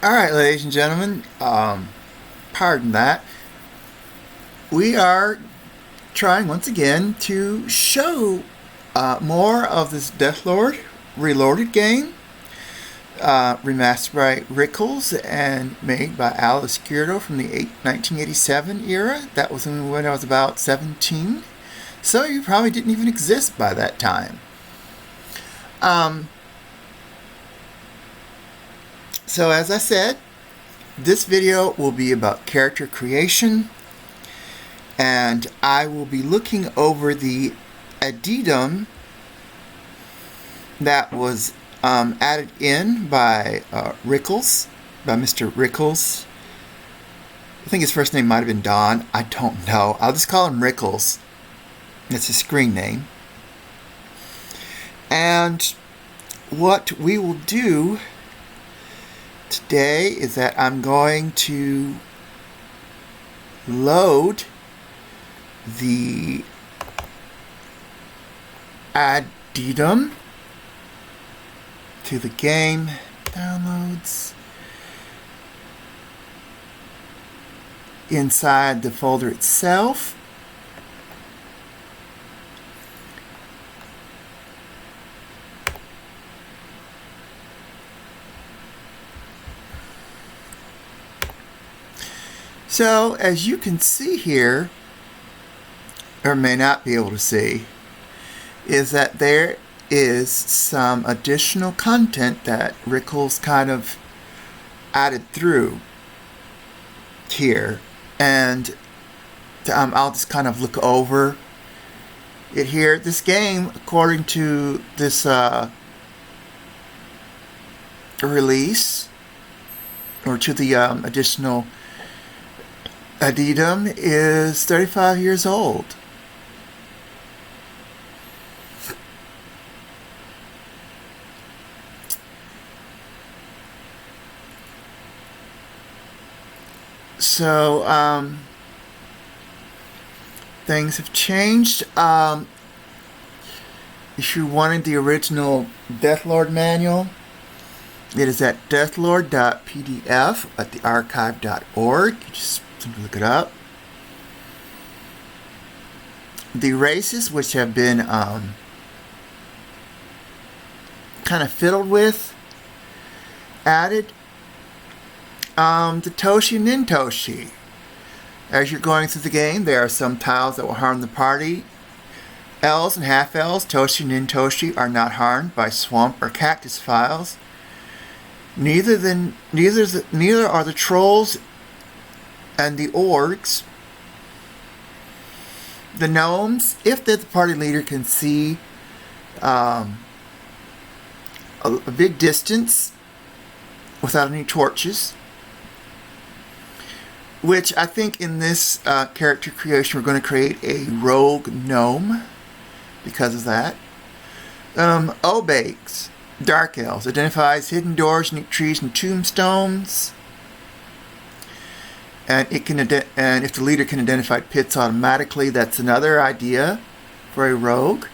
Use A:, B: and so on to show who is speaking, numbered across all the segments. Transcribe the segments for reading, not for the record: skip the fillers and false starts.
A: Alright, ladies and gentlemen, pardon that. We are trying once again to show more of this Deathlord Relorded game, remastered by Rickles and made by Alice Gierdo from the 1987 era. That was when I was about 17. So you probably didn't even exist by that time. So as I said, this video will be about character creation, and I will be looking over the addendum that was added in by Rickles, by Mr. Rickles. I think his first name might have been Don. I don't know. I'll just call him Rickles. That's his screen name. And what we will do today is that I'm going to load the addendum to the game. Downloads inside the folder itself. So, as you can see here, or may not be able to see, is that there is some additional content that Rickles kind of added through here. And I'll just kind of look over it here. This game, according to this release, or to the additional addendum, is 35 years old. So, things have changed. If you wanted the original Deathlord manual, it is at deathlord.pdf at thearchive.org. You just look it up. The races, which have been kind of fiddled with, added. The Toshi and Nintoshi. As you're going through the game, there are some tiles that will harm the party. Elves and half-elves, Toshi and Nintoshi, are not harmed by swamp or cactus files. Neither are the trolls and the orcs. The gnomes, if the party leader can see a big distance without any torches, which I think in this character creation we're going to create a rogue gnome because of that. Obegs, dark elves, identifies hidden doors, unique trees, and tombstones. And it can and if the leader can identify pits automatically, that's another idea for a rogue.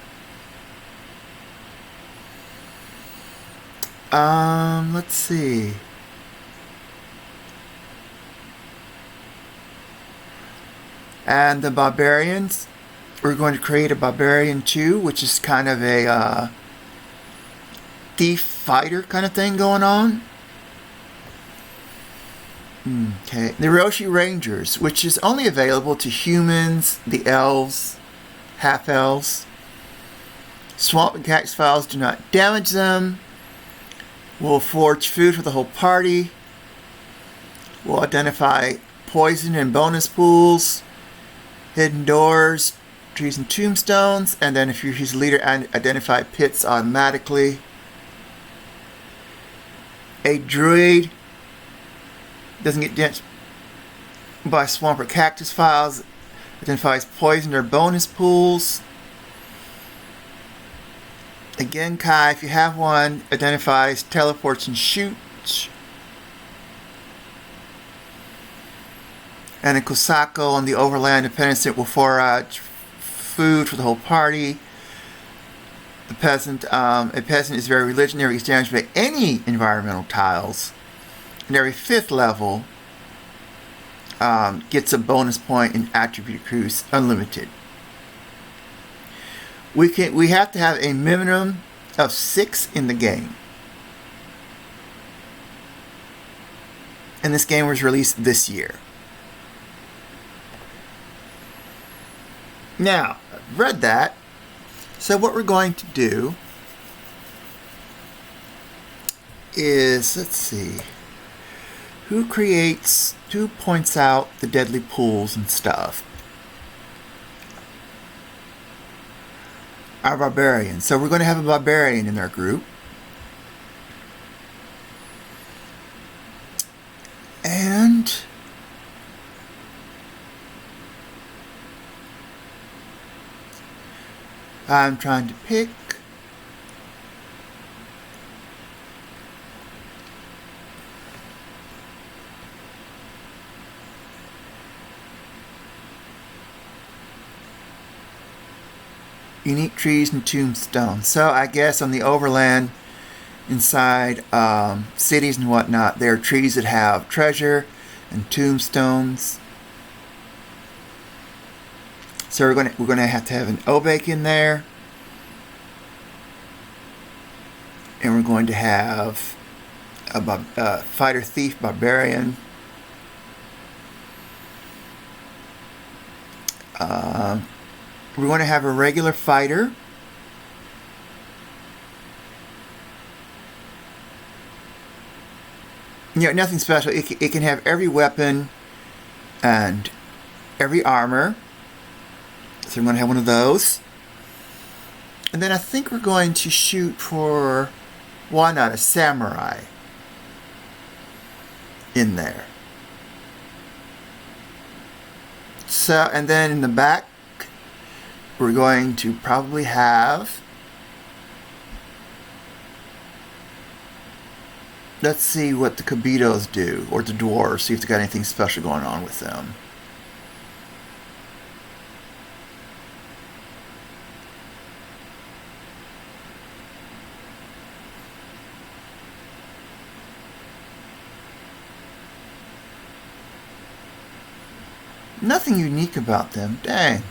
A: Let's see. And the barbarians, we're going to create a barbarian too, which is kind of a thief fighter kind of thing going on. Okay, the Roshi Rangers, which is only available to humans, the elves, half-elves. Swamp and cactus files do not damage them. Will forge food for the whole party. Will identify poison and bonus pools. Hidden doors, trees and tombstones, and then if you're his leader, identify pits automatically. A druid doesn't get damaged by swamp or cactus files, identifies poison or bonus pools. Again, Kai, if you have one, identifies teleports and shoots. And a Kosako on the Overland Independence will forage food for the whole party. The peasant, a peasant is very religionary, is damaged by any environmental tiles. And every 5th level gets a bonus point in attribute cruise unlimited. We have to have a minimum of 6 in the game. And this game was released this year. Now, I've read that. So what we're going to do is, let's see, who points out the deadly pools and stuff? Our barbarian. So we're going to have a barbarian in our group. And I'm trying to pick unique trees and tombstones. So I guess on the overland inside cities and whatnot, there are trees that have treasure and tombstones. So we're going to have an Obake in there, and we're going to have a fighter thief barbarian. We're going to have a regular fighter. Nothing special. It can have every weapon and every armor. So we're going to have one of those. And then I think we're going to shoot for, why not, a samurai in there. So, and then in the back, we're going to probably have, let's see what the Kabitos do, or the dwarves, see if they got anything special going on with them. Nothing unique about them, dang.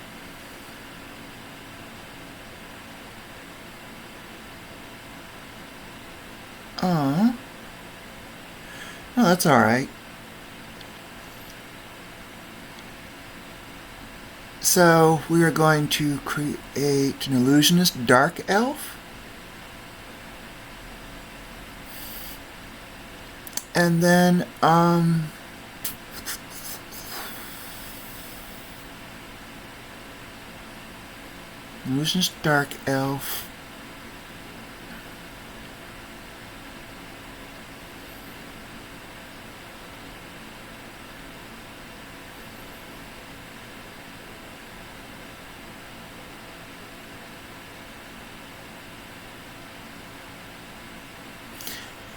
A: Oh, that's alright. So, we are going to create an illusionist dark elf. And then, illusionist dark elf.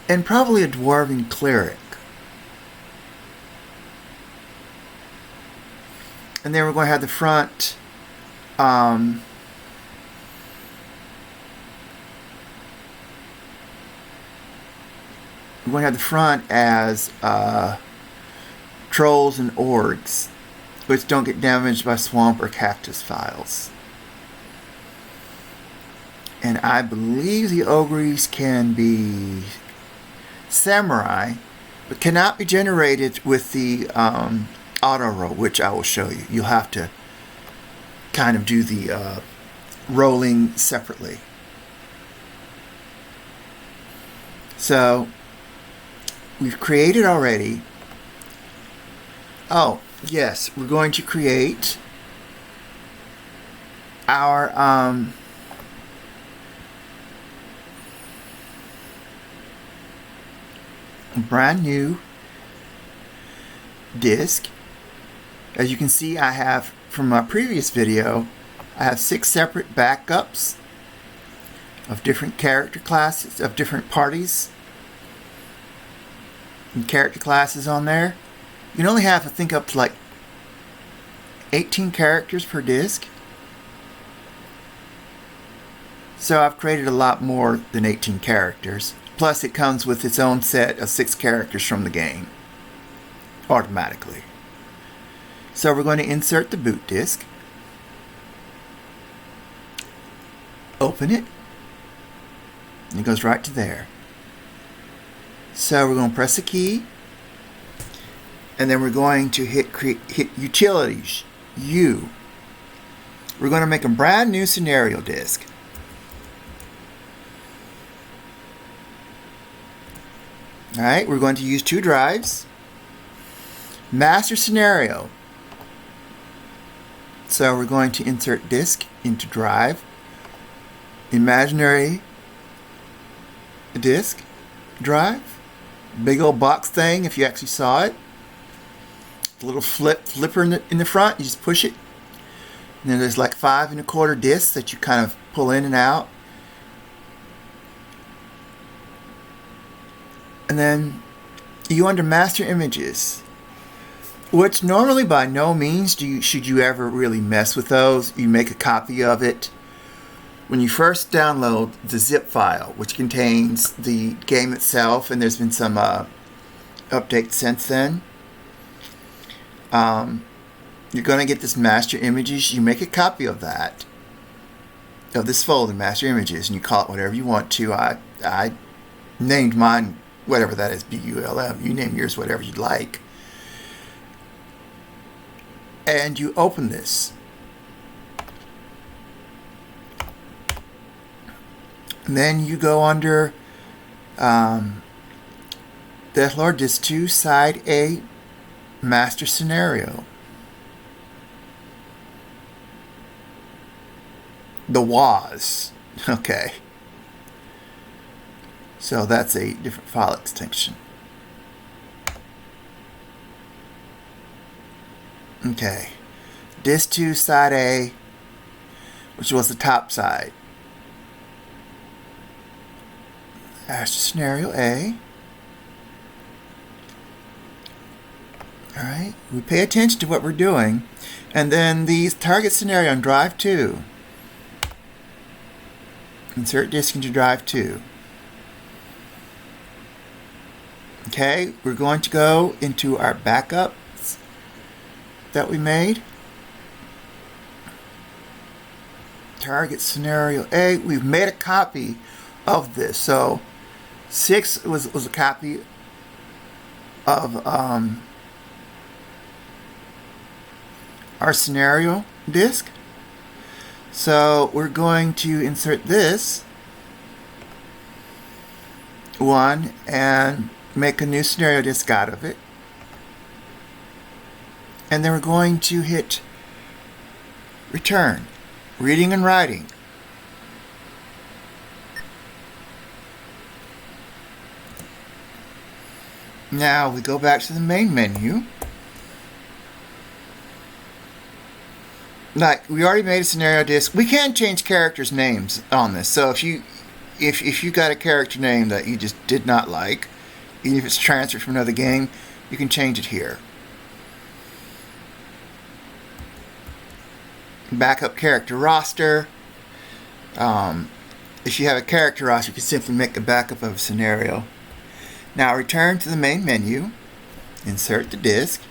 A: And probably a dwarven cleric. And then we're going to have the front we're going to have the front as trolls and orcs, which don't get damaged by swamp or cactus files. And I believe the ogres can be samurai, but cannot be generated with the auto roll, which I will show you. You'll have to kind of do the rolling separately. So we've created already. Oh yes, we're going to create our brand new disc. As you can see, I have, from my previous video, I have 6 separate backups of different character classes, of different parties and character classes on there. You can only have, I think, up to like 18 characters per disc. So I've created a lot more than 18 characters. Plus, it comes with its own set of 6 characters from the game automatically. So we're going to insert the boot disk. Open it. And it goes right to there. So we're going to press a key. And then we're going to hit Utilities. U. We're going to make a brand new scenario disk. Alright, we're going to use 2 drives. Master scenario. So we're going to insert disk into drive. Imaginary disk drive. Big old box thing if you actually saw it. The little flipper in the front, you just push it. And then there's like 5 1/4 discs that you kind of pull in and out. And then you under master images, which normally by no means should you ever really mess with those. You make a copy of it when you first download the zip file, which contains the game itself, and there's been some updates since then. You're going to get this master images. You make a copy of that, of this folder, master images, and you call it whatever you want to. I named mine whatever that is, BULM. You name yours whatever you'd like. And you open this. And then you go under Deathlord Disc 2, Side A, Master Scenario. The WAS. Okay. So that's a different file extension. Okay. Disc 2, Side A, which was the top side. Master Scenario A. Alright, we pay attention to what we're doing. And then the target scenario on drive 2. Insert disk into drive 2. Okay, we're going to go into our backups that we made. Target scenario A. We've made a copy of this. So 6 was a copy of our scenario disk. So we're going to insert this one and make a new scenario disk out of it. And then we're going to hit return, reading and writing. Now we go back to the main menu. Like, we already made a scenario disk. We can change characters' names on this. So if you got a character name that you just did not like, even if it's transferred from another game, you can change it here. Backup character roster. If you have a character roster, you can simply make a backup of a scenario. Now return to the main menu. Insert the disk.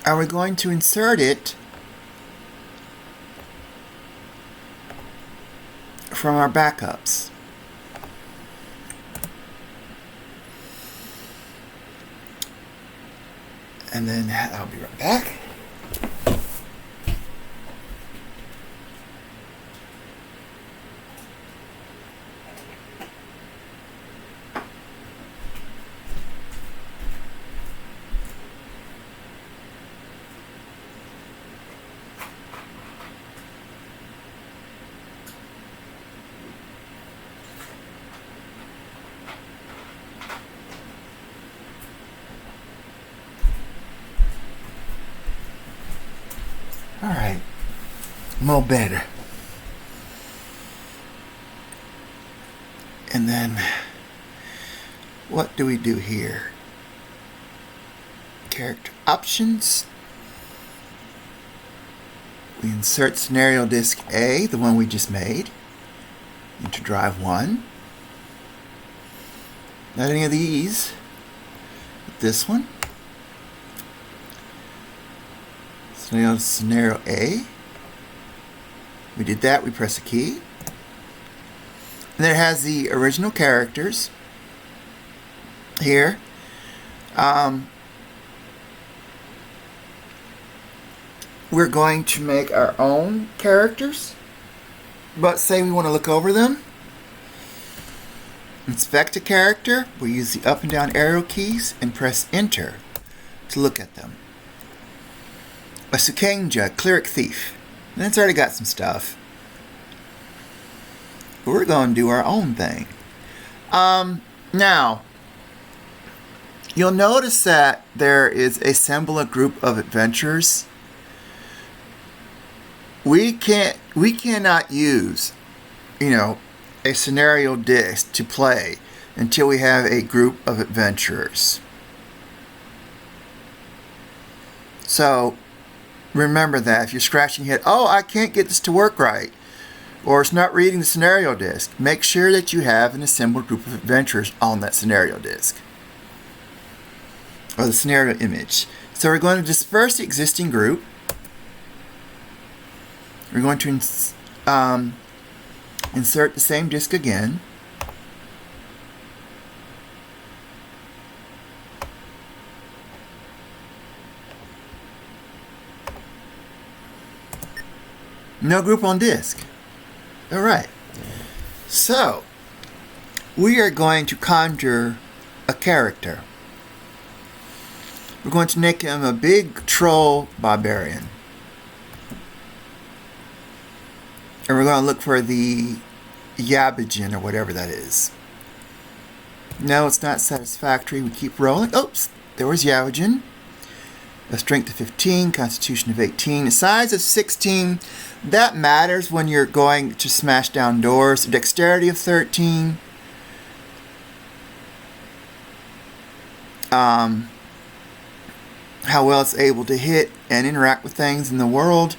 A: And we're going to insert it from our backups. And then I'll be right back. Alright, more better. And then, what do we do here? Character options. We insert scenario disk A, the one we just made, into drive 1. Not any of these, but this one. Scenario A. We did that, we press a key. And then it has the original characters here. We're going to make our own characters, but say we want to look over them. Inspect a character, we'll use the up and down arrow keys and press enter to look at them. A Sukenja, Cleric Thief. And it's already got some stuff. But we're going to do our own thing. Now, you'll notice that there is a symbol, a group of adventurers. We cannot use, a scenario disc to play until we have a group of adventurers. So remember that if you're scratching your head, oh, I can't get this to work right, or it's not reading the scenario disc, make sure that you have an assembled group of adventurers on that scenario disc, or the scenario image. So we're going to disperse the existing group. We're going to insert the same disk again. No group on disk. Alright. So, we are going to conjure a character. We're going to make him a big troll barbarian. And we're going to look for the Yabajin or whatever that is. No, it's not satisfactory. We keep rolling. Oops, there was Yabajin. A strength of 15, constitution of 18, a size of 16. That matters when you're going to smash down doors. A dexterity of 13. How well it's able to hit and interact with things in the world.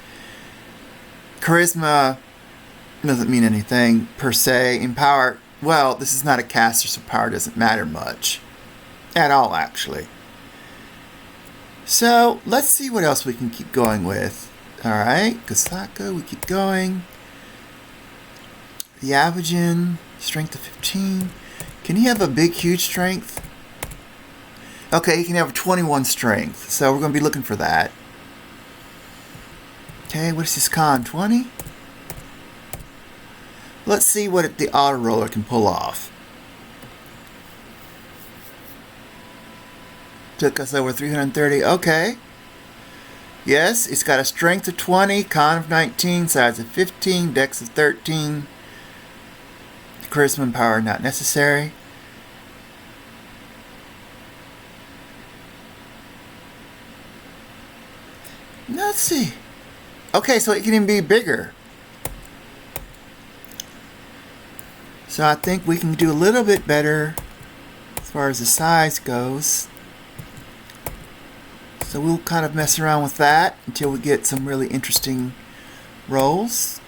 A: Charisma doesn't mean anything per se. In power, well, this is not a caster, so power doesn't matter much. At all, actually. So, let's see what else we can keep going with. Alright, Kasaka, we keep going. The Yabajin, strength of 15. Can he have a big, huge strength? Okay, he can have a 21 strength, so we're going to be looking for that. Okay, what is his con? 20? Let's see what the auto roller can pull off. Took us over 330. Okay. Yes, it's got a strength of 20, con of 19, size of 15, dex of 13. Charisma and power not necessary. Let's see. Okay, so it can even be bigger. So I think we can do a little bit better as far as the size goes. So we'll kind of mess around with that until we get some really interesting rolls.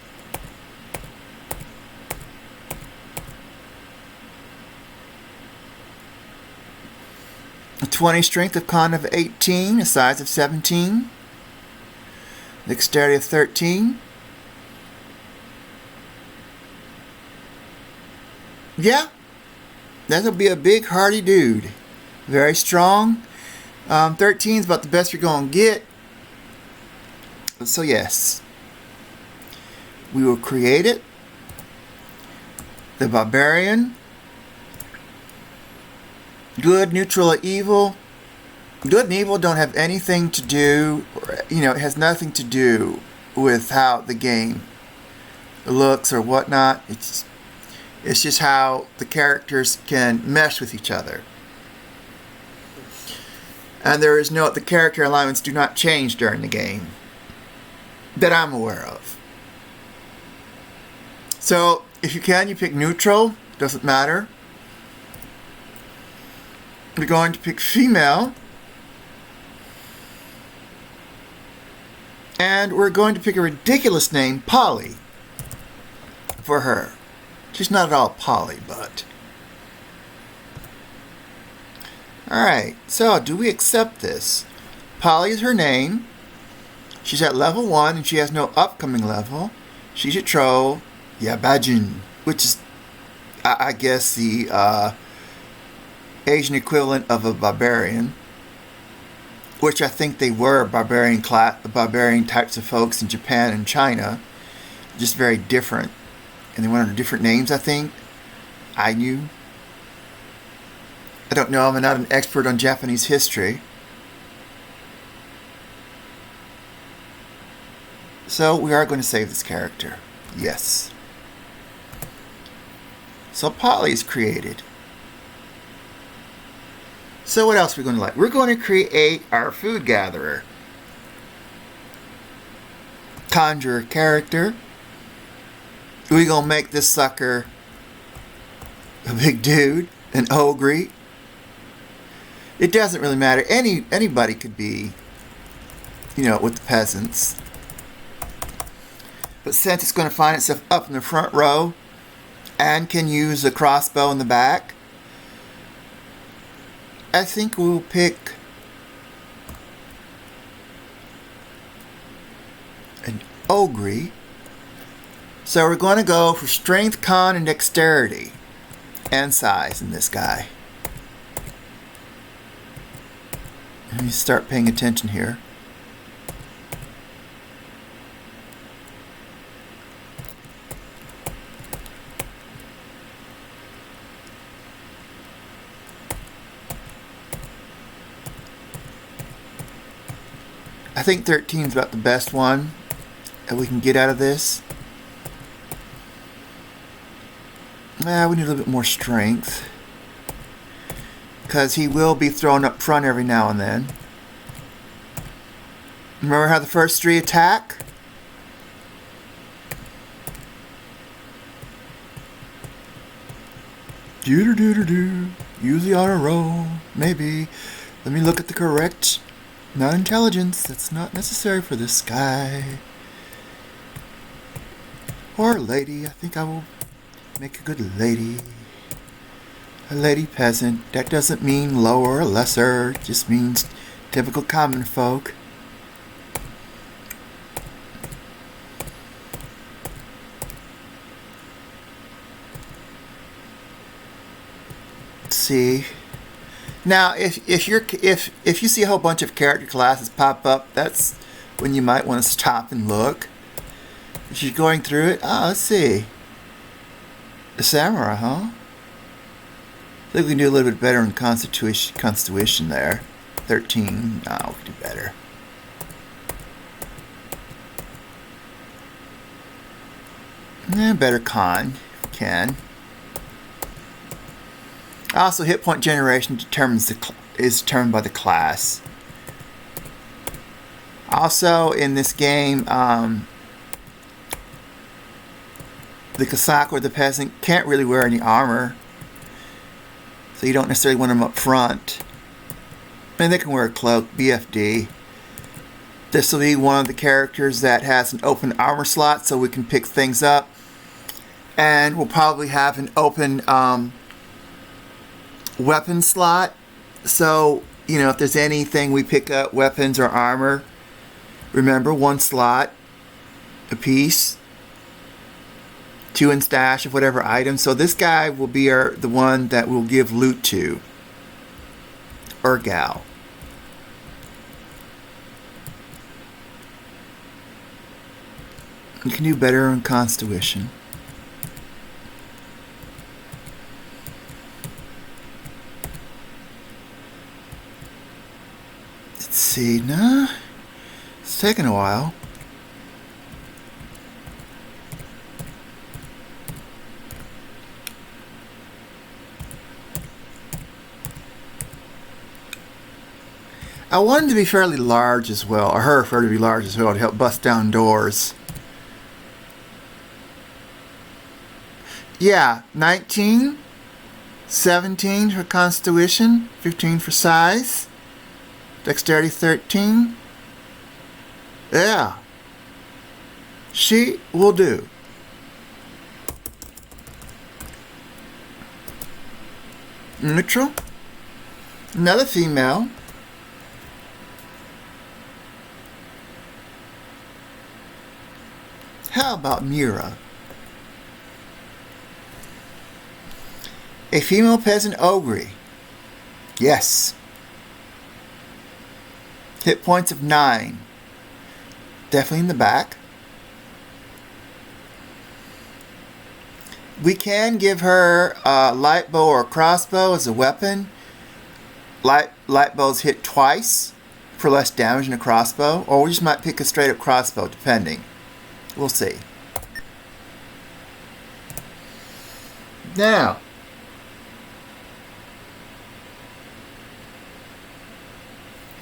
A: A 20 strength of con of 18, a size of 17. Dexterity of 13. Yeah, that'll be a big hardy dude. Very strong. 13 is about the best you're going to get. So yes, we will create it. The barbarian. Good, neutral, or evil. Good and evil don't have anything to do, it has nothing to do with how the game looks or whatnot. It's just how the characters can mesh with each other. And the character alignments do not change during the game that I'm aware of. So, if you can, you pick neutral, doesn't matter. We're going to pick female. And we're going to pick a ridiculous name, Polly, for her. She's not at all Polly, but... Alright, so do we accept this? Polly is her name. She's at level 1 and she has no upcoming level. She's a troll, Yabajin, which is, I guess, the Asian equivalent of a barbarian. Which I think they were barbarian types of folks in Japan and China. Just very different. And they went under different names, I think. Ainu. I don't know, I'm not an expert on Japanese history. So we are going to save this character. Yes. So Polly is created. So what else are we going to like? We're going to create our food gatherer. Conjure a character. We're going to make this sucker a big dude, an ogre. It doesn't really matter. Anybody could be, with the peasants. But since it's going to find itself up in the front row and can use a crossbow in the back, I think we'll pick an ogre. So we're going to go for strength, con, and dexterity and size in this guy. Let me start paying attention here. I think 13 is about the best one that we can get out of this. We need a little bit more strength, because he will be thrown up front every now and then. Remember how the first 3 attack? Do-do-do-do-do. Usually on a roll. Maybe. Let me look at the correct... Not intelligence. That's not necessary for this guy. Or lady. I think I will make a good lady. A lady peasant. That doesn't mean lower or lesser. It just means typical common folk. Let's see. Now, if you see a whole bunch of character classes pop up, that's when you might want to stop and look. If you're going through it, let's see. The samurai, huh? I think we can do a little bit better in constitution there. 13. No, we can do better. Better con, if we can. Also, hit point generation is determined by the class. Also, in this game, the Cossack or the peasant can't really wear any armor, so you don't necessarily want them up front. And they can wear a cloak, BFD. This will be one of the characters that has an open armor slot, so we can pick things up. And we'll probably have an open weapon slot, so if there's anything we pick up, weapons or armor, remember, 1 slot a piece, 2 in stash of whatever item. So this guy will be the one that we'll give loot to, or gal. You can do better in constitution. Let's see, nah, it's taking a while. I want him to be fairly large as well, or her fairly be large as well, to help bust down doors. Yeah, 19, 17 for constitution, 15 for size. Dexterity 13. Yeah, She will do. Neutral. Another female. How about Mira? A female peasant ogre. Yes. Hit points of 9. Definitely in the back. We can give her a light bow or crossbow as a weapon. Light bows hit twice for less damage than a crossbow, or we just might pick a straight up crossbow, depending. We'll see. Now,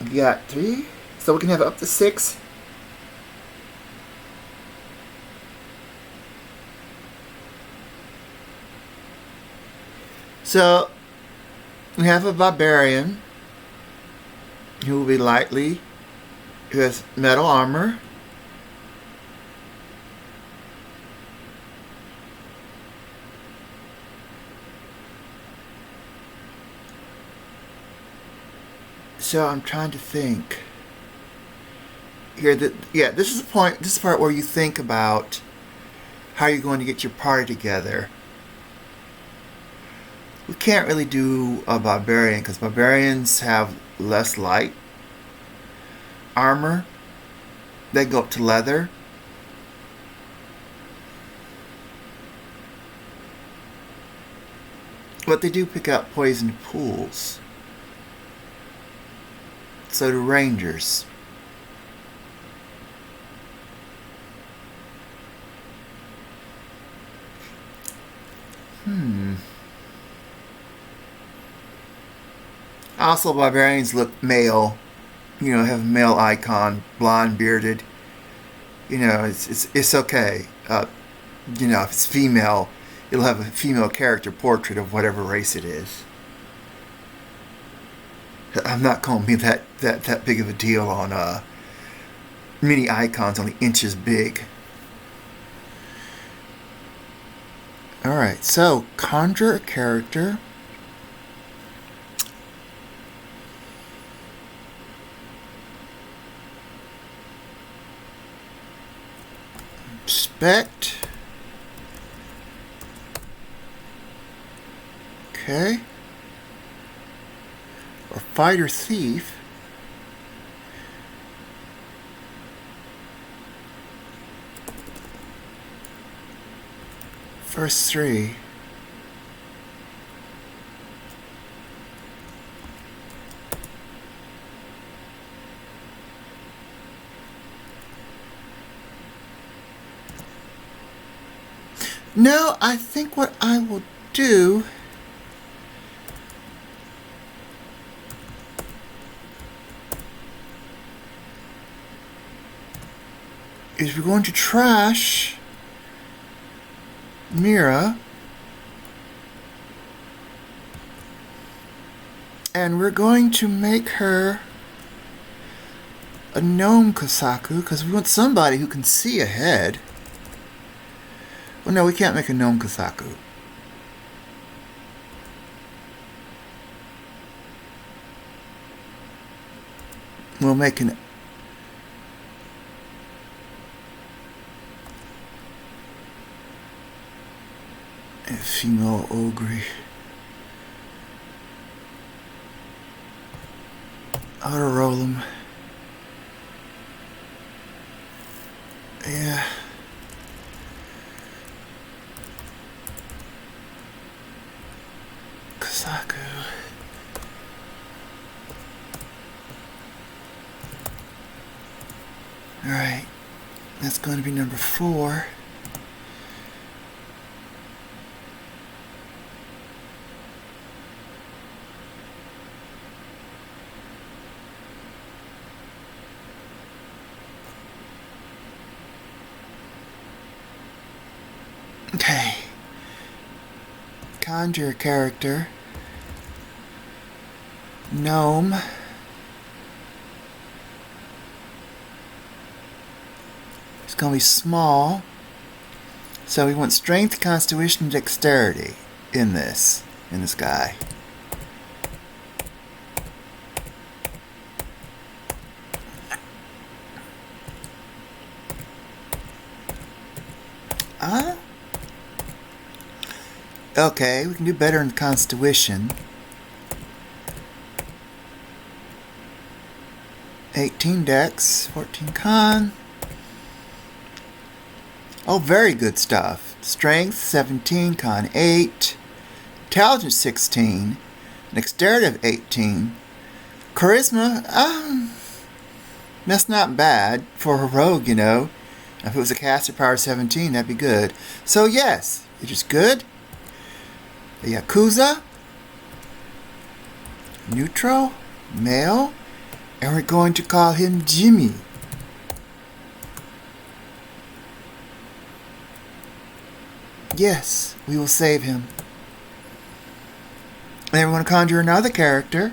A: we got 3, so we can have up to 6. So, we have a barbarian who will be who has metal armor. So I'm trying to think here. This is the point. This is the part where you think about how you're going to get your party together. We can't really do a barbarian because barbarians have less light armor. They go up to leather. But they do pick up poisoned pools. So do rangers. Also, barbarians look male. You know, have a male icon, blonde, bearded. You know, it's okay. You know, if it's female, it'll have a female character portrait of whatever race it is. I'm not going to be that big of a deal on mini icons only inches big. Alright, so conjure a character. Inspect. Okay. Or fighter thief. First 3. No, I think what I will do is we're going to trash Mira, and we're going to make her a gnome Kosaku because we want somebody who can see ahead. Well, no, we can't make a gnome Kosaku. We'll make a female ogre. Auto roll them. Yeah. Kosaku. Alright. That's going to be number 4. Okay. Conjure a character. Gnome. It's going to be small. So we want strength, constitution, and dexterity in this guy. Okay, we can do better in constitution. 18 dex, 14 con. Oh, very good stuff. Strength 17, con 8, intelligence 16, dexterity of 18, charisma, that's not bad for a rogue, you know. If it was a caster power 17, that'd be good. So yes, it is good. The Yakuza, neutral, male, and we're going to call him Jimmy. Yes, we will save him. And then we're going to conjure another character.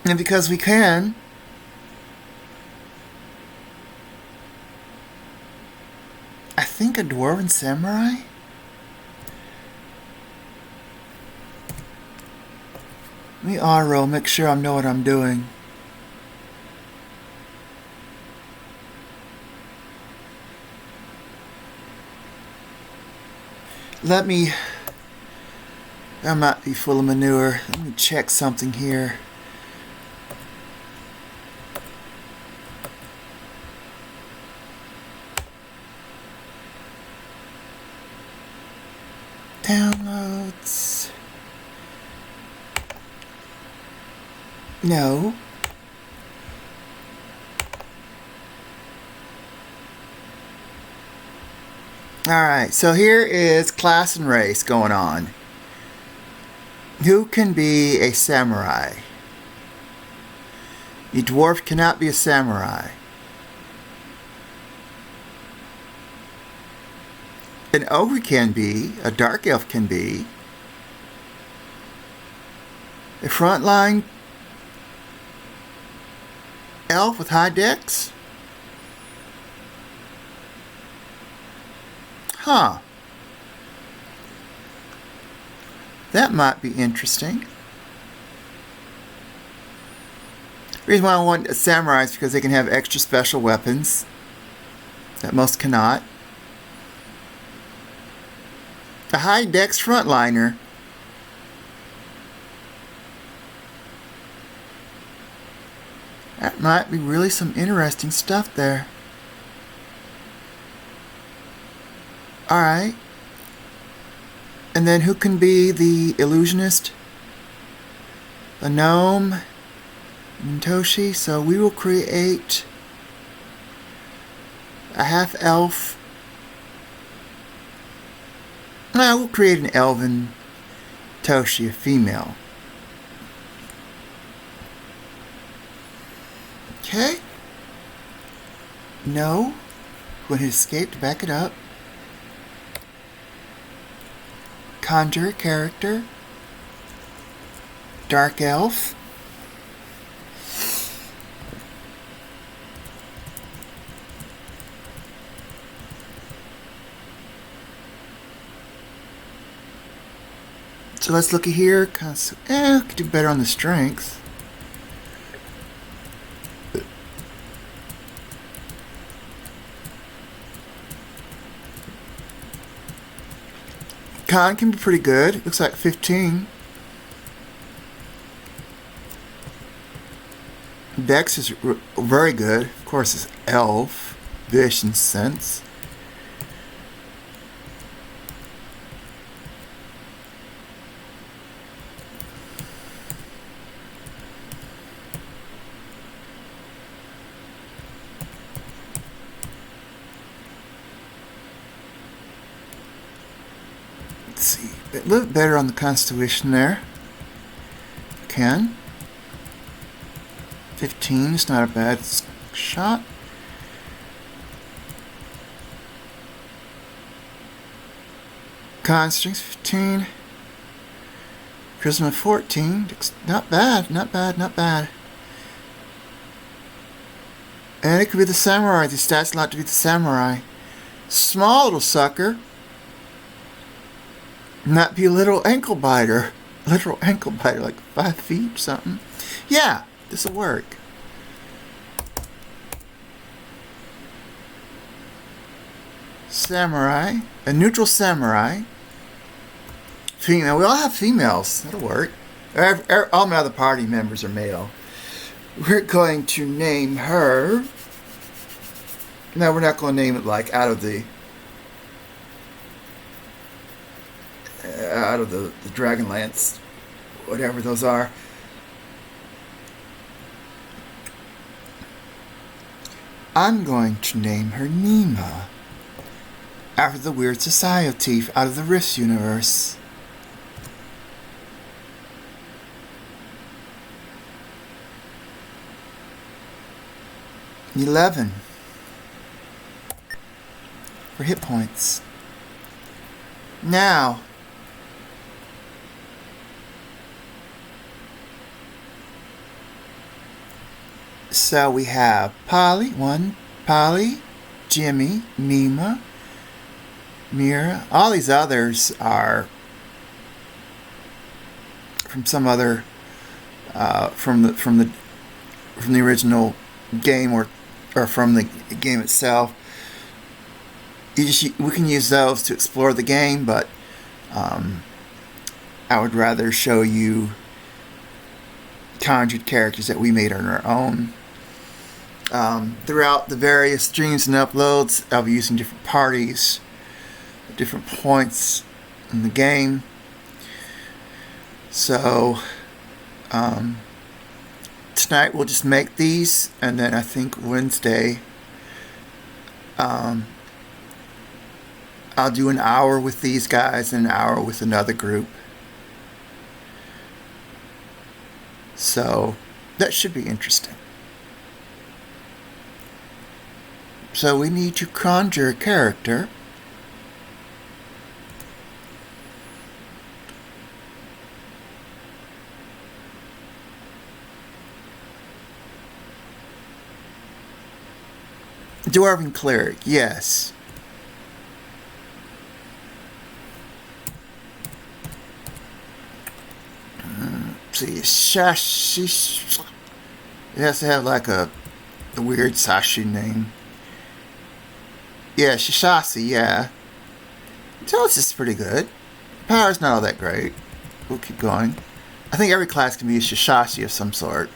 A: And because we can, I think a dwarven samurai? Let me R-roll, make sure I know what I'm doing. I might be full of manure. Let me check something here. Downloads. No. Alright, so here is class and race going on. Who can be a samurai? A dwarf cannot be a samurai. An ogre can be, a dark elf can be. A frontline elf with high dex? Huh. That might be interesting. The reason why I want a samurai is because they can have extra special weapons that most cannot. A high dex frontliner. That might be really some interesting stuff there. Alright. And then who can be the illusionist? A gnome. Mintoshi. So we will create a half elf. No, we'll create an elven Toshi, a female. Okay. No. When it escaped, back it up. Conjure character. Dark elf. So let's look at here. Could do better on the strength. Con can be pretty good. Looks like 15. Dex is very good. Of course, it's elf. Vision sense. Let's see, a little bit better on the constitution there. Can. 15 is not a bad shot. Con strength 15. Charisma 14. Not bad, not bad, not bad. And it could be the samurai. The stats allow it to be the samurai. Small little sucker. Not be a little ankle biter. Literal ankle biter, like 5 feet or something. Yeah, this'll work. Samurai. A neutral samurai. Female. We all have females. That'll work. All my other party members are male. We're going to name her. No, we're not going to name it like out of the Dragonlance, whatever those are. I'm going to name her Nima, after the Weird Society out of the Rift universe. $11 for hit points. Now, so we have Polly, Jimmy, Nima, Mira. All these others are from some other from the original game or from the game itself. We can use those to explore the game, but I would rather show you conjured characters that we made on our own. Throughout the various streams and uploads, I'll be using different parties at different points in the game. So tonight we'll just make these, and then I think Wednesday I'll do an hour with these guys and an hour with another group. So that should be interesting. So we need to conjure a character. Dwarven cleric, yes. See, Shashi. It has to have like a weird Sashi name. Yeah, Shishasi, yeah. Intelligence is pretty good. Power's not all that great. We'll keep going. I think every class can be a Shishashi of some sort.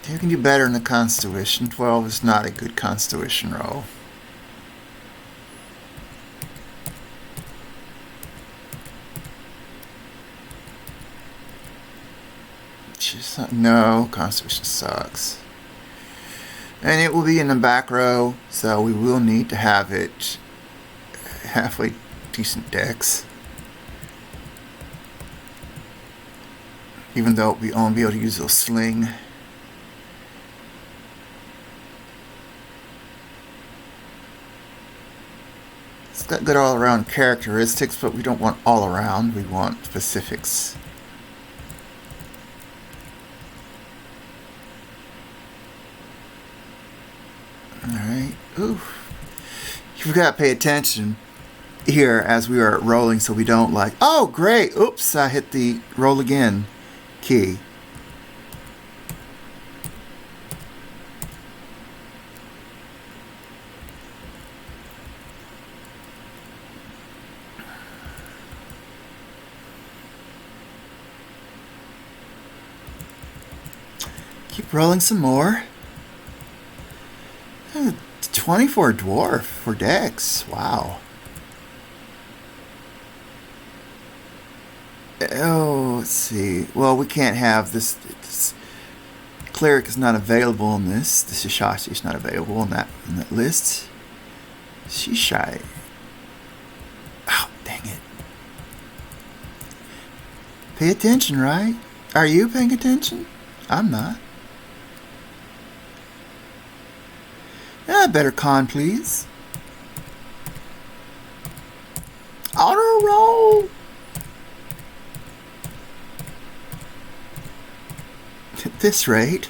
A: You can do better in the Constitution. 12 is not a good Constitution roll. No, Constitution sucks. And it will be in the back row, so we will need to have it halfway decent decks. Even though we won't be able to use a sling. It's got good all-around characteristics, but we don't want all-around, we want specifics. Alright, ooh. You've got to pay attention here as we are rolling so we don't like, oh great, oops, I hit the roll again key. Keep rolling some more. 24 dwarf for Dex. Wow. Oh, let's see. Well, we can't have this. Cleric is not available in this. The Shishashi is not available in that list. She's shy. Oh, dang it. Pay attention, right? Are you paying attention? I'm not. Better con, please. Honor roll. At this rate.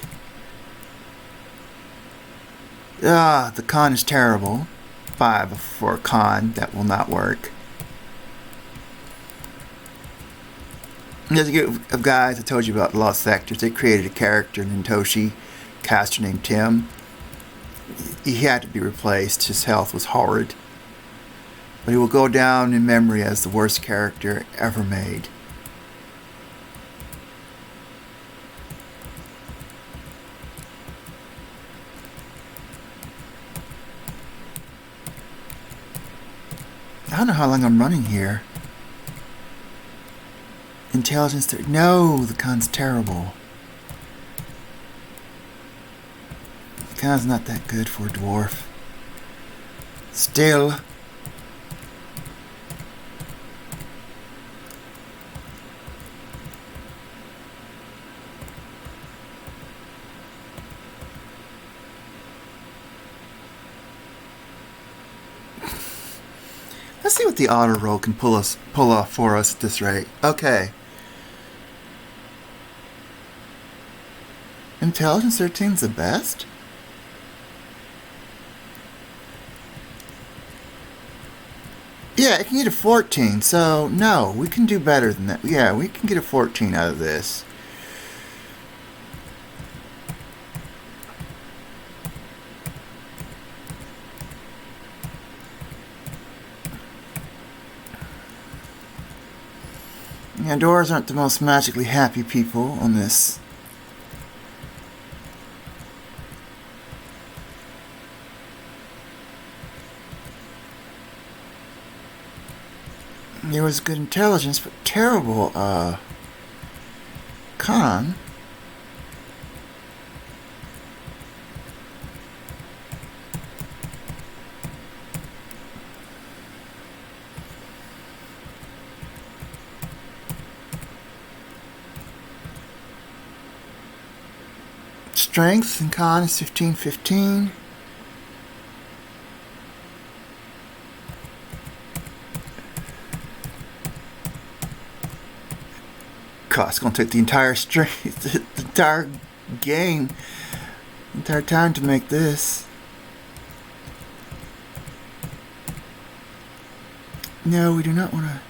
A: The con is terrible. 5 for a con. That will not work. There's a group of guys I told you about, the Lost Sectors. They created a character, an Intoshi caster named Tim. He had to be replaced. His health was horrid. But he will go down in memory as the worst character ever made. I don't know how long I'm running here. Intelligence 30. No, the con's terrible. The con's not that good for a dwarf. Still. Let's see what the auto roll can pull off for us at this rate. Okay. Intelligence 13 is the best? Yeah, it can get a 14, so no, we can do better than that. Yeah, we can get a 14 out of this. Yeah, dwarves aren't the most magically happy people on this. There was good intelligence, but terrible, con. Strength and con is 15-15. God, it's going to take the entire strength, the entire game, the entire time to make this. No, we do not want to.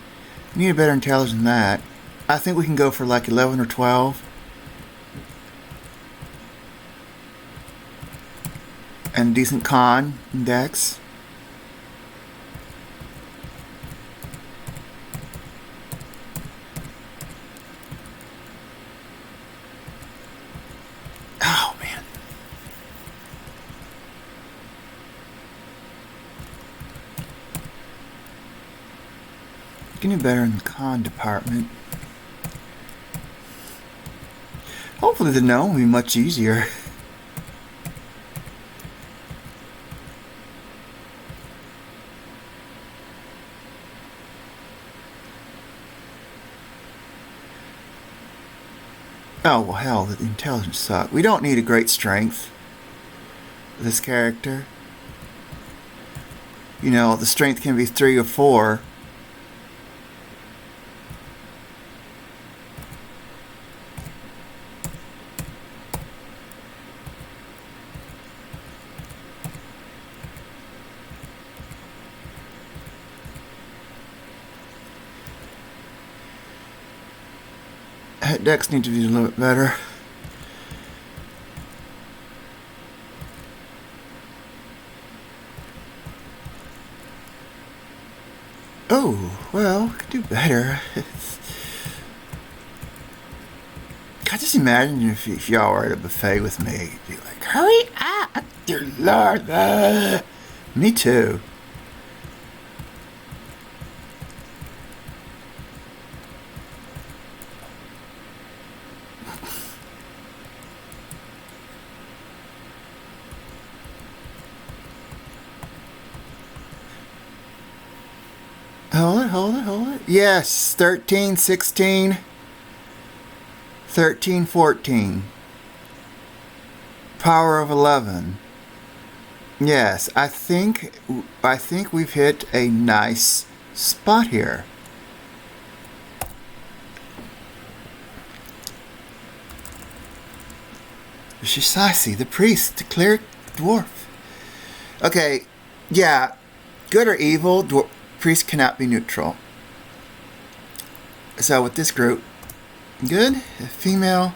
A: We need a better intelligence than that. I think we can go for like 11 or 12. And decent con index. Oh man. Getting better in the con department. Hopefully the gnome will be much easier. Oh, well, hell, the intelligence sucks. We don't need a great strength for this character. You know, the strength can be 3 or 4. Decks need to be a little bit better. Oh, well, we could do better. I just imagine if y'all were at a buffet with me, you'd be like, hurry up, dear Lord. Me too. Hold it. Yes, 13, 16, 13, 14. Power of 11. Yes, I think we've hit a nice spot here. Shishasi, the priest, the cleric, dwarf. Okay, yeah, good or evil, priest cannot be neutral. So with this group, good, a female,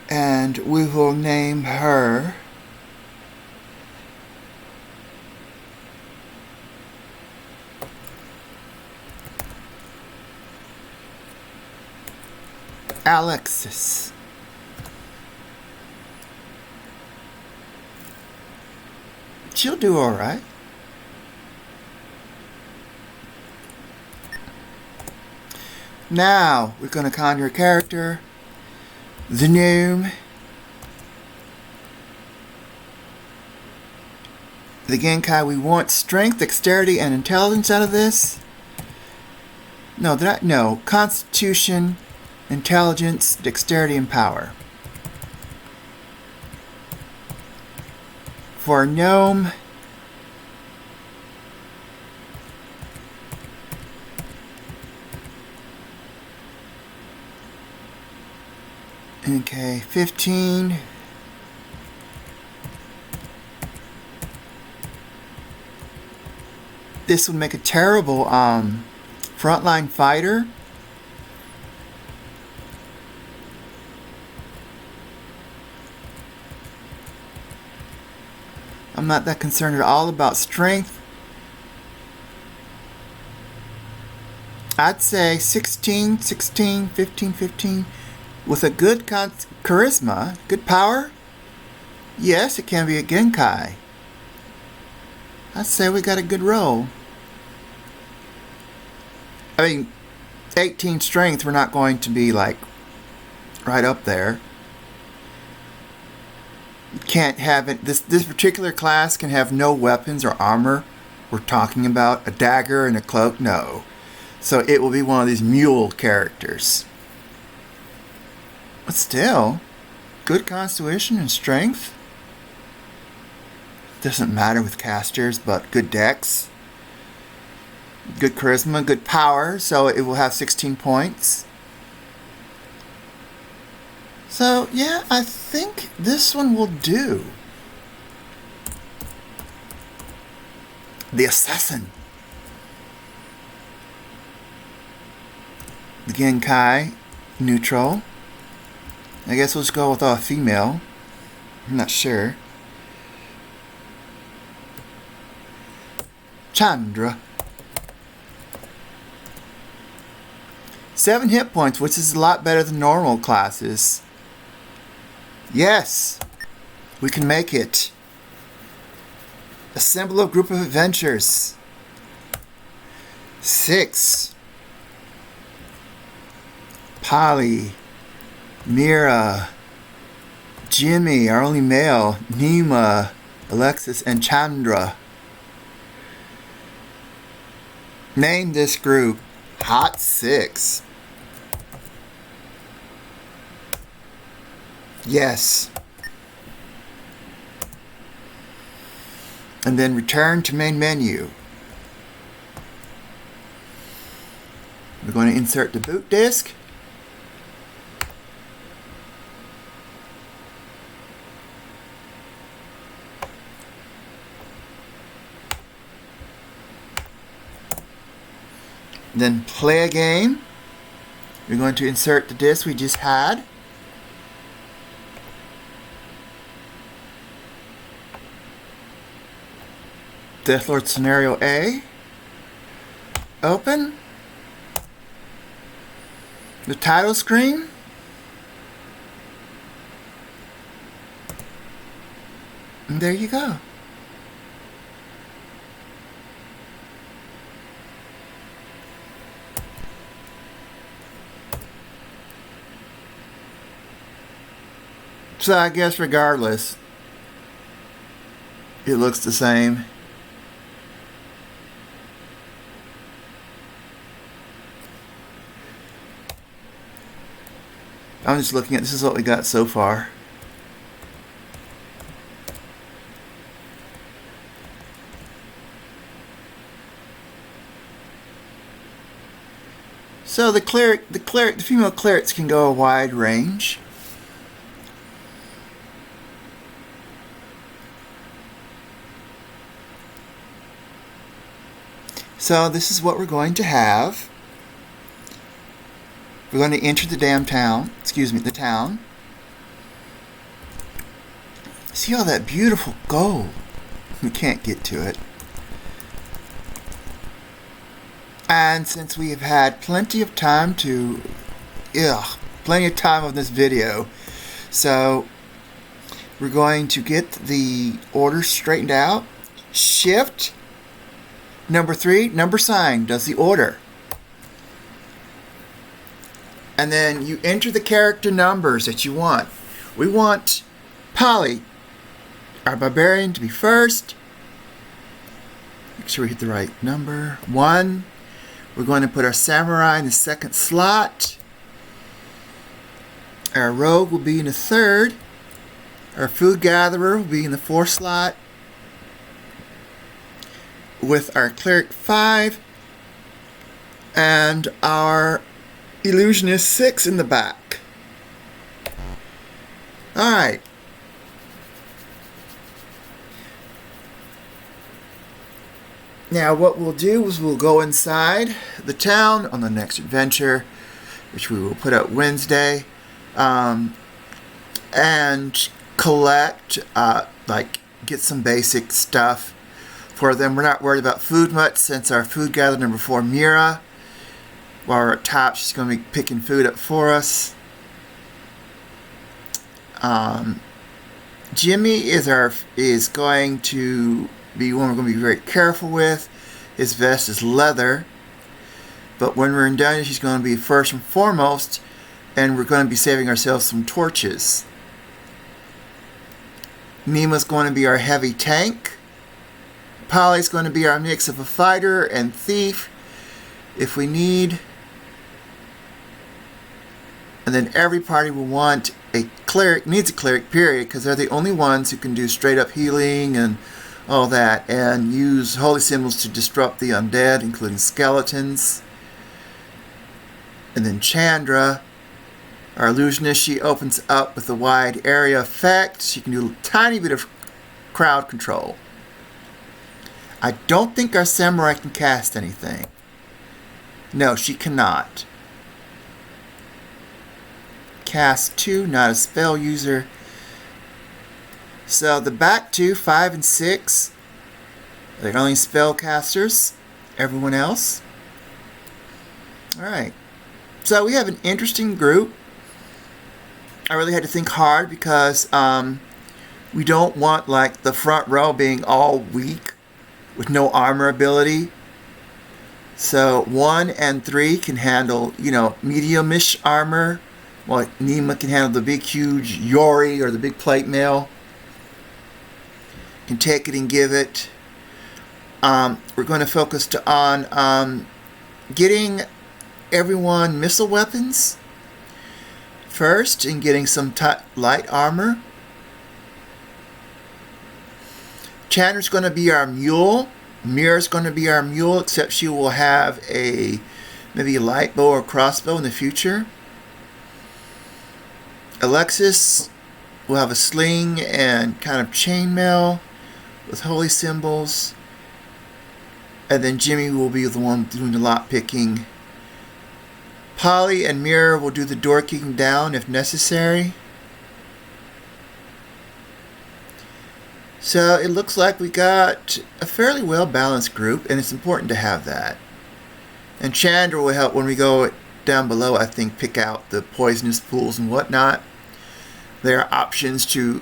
A: and we will name her Alexis. She'll do all right. Now we're going to conjure a character, the gnome. The Genkai, we want strength, dexterity, and intelligence out of this. No, constitution, intelligence, dexterity, and power. For a gnome, okay, 15. This would make a terrible frontline fighter. I'm not that concerned at all about strength. I'd say 16, 15, 15. With a good charisma, good power, yes, it can be a Genkai. I'd say we got a good roll. I mean, 18 strength, we're not going to be like right up there. Can't have it. This particular class can have no weapons or armor. We're talking about a dagger and a cloak. No. So it will be one of these mule characters. But still, good constitution and strength. Doesn't matter with casters, but good dex. Good charisma, good power, so it will have 16 points. So, yeah, I think this one will do. The Assassin. The Genkai, neutral. I guess we'll just go with a female. I'm not sure. Chandra. 7 hit points, which is a lot better than normal classes. Yes, we can make it. Assemble a group of adventurers. 6. Polly, Mira, Jimmy, our only male, Nima, Alexis, and Chandra. Name this group Hotsix. Yes. And then return to main menu. We're going to insert the boot disk. Then play a game. We're going to insert the disc we just had. Deathlord Scenario A. Open. The title screen. And there you go. So I guess regardless, it looks the same. I'm just looking at, this is what we got so far. So the female clerics can go a wide range. So this is what we're going to have. We're going to enter the the town. See all that beautiful gold? We can't get to it. And since we have had plenty of time on this video, so we're going to get the order straightened out. Shift, number 3, number sign does the order. And then you enter the character numbers that you want. We want Polly, our barbarian, to be first. Make sure we hit the right number. 1. We're going to put our samurai in the second slot. Our rogue will be in the 3rd. Our food gatherer will be in the 4th slot. With our cleric 5. And our illusionist 6 in the back. Alright. Now what we'll do is we'll go inside the town on the next adventure, which we will put out Wednesday, and collect, get some basic stuff for them. We're not worried about food much since our food gatherer number 4, Mira, while we're at top, she's going to be picking food up for us. Jimmy is going to be one we're going to be very careful with. His vest is leather, but when we're in dungeon, she's going to be first and foremost, and we're going to be saving ourselves some torches. Nima's going to be our heavy tank. Polly's going to be our mix of a fighter and thief if we need. And then every party will want a cleric, needs a cleric, period, because they're the only ones who can do straight up healing and all that, and use holy symbols to disrupt the undead, including skeletons. And then Chandra, our illusionist, she opens up with a wide area effect. She can do a tiny bit of crowd control. I don't think our samurai can cast anything. No, she cannot. Cast 2, not a spell user. So the back 2, 5 and 6, they're only spellcasters. Everyone else. Alright. So we have an interesting group. I really had to think hard because we don't want the front row being all weak with no armor ability. So 1 and 3 can handle, medium-ish armor. While Nima can handle the big, huge Yori or the big plate mail. Can take it and give it. We're going to focus on getting everyone missile weapons first and getting some light armor. Chandra's going to be our mule. Mira's going to be our mule, except she will have maybe a light bow or crossbow in the future. Alexis will have a sling and kind of chainmail with holy symbols. And then Jimmy will be the one doing the lock picking. Polly and Mira will do the door kicking down if necessary. So it looks like we got a fairly well balanced group, and it's important to have that. And Chandra will help when we go down below, I think, pick out the poisonous pools and whatnot. There are options to,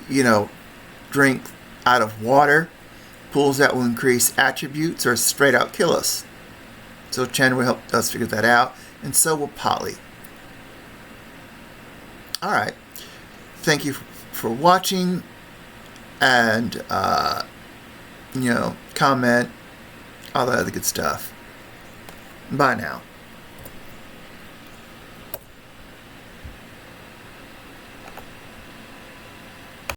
A: drink out of water, pools that will increase attributes or straight out kill us. So Chandra will help us figure that out, and so will Polly. Alright, thank you for watching, and, comment, all that other good stuff. Bye now.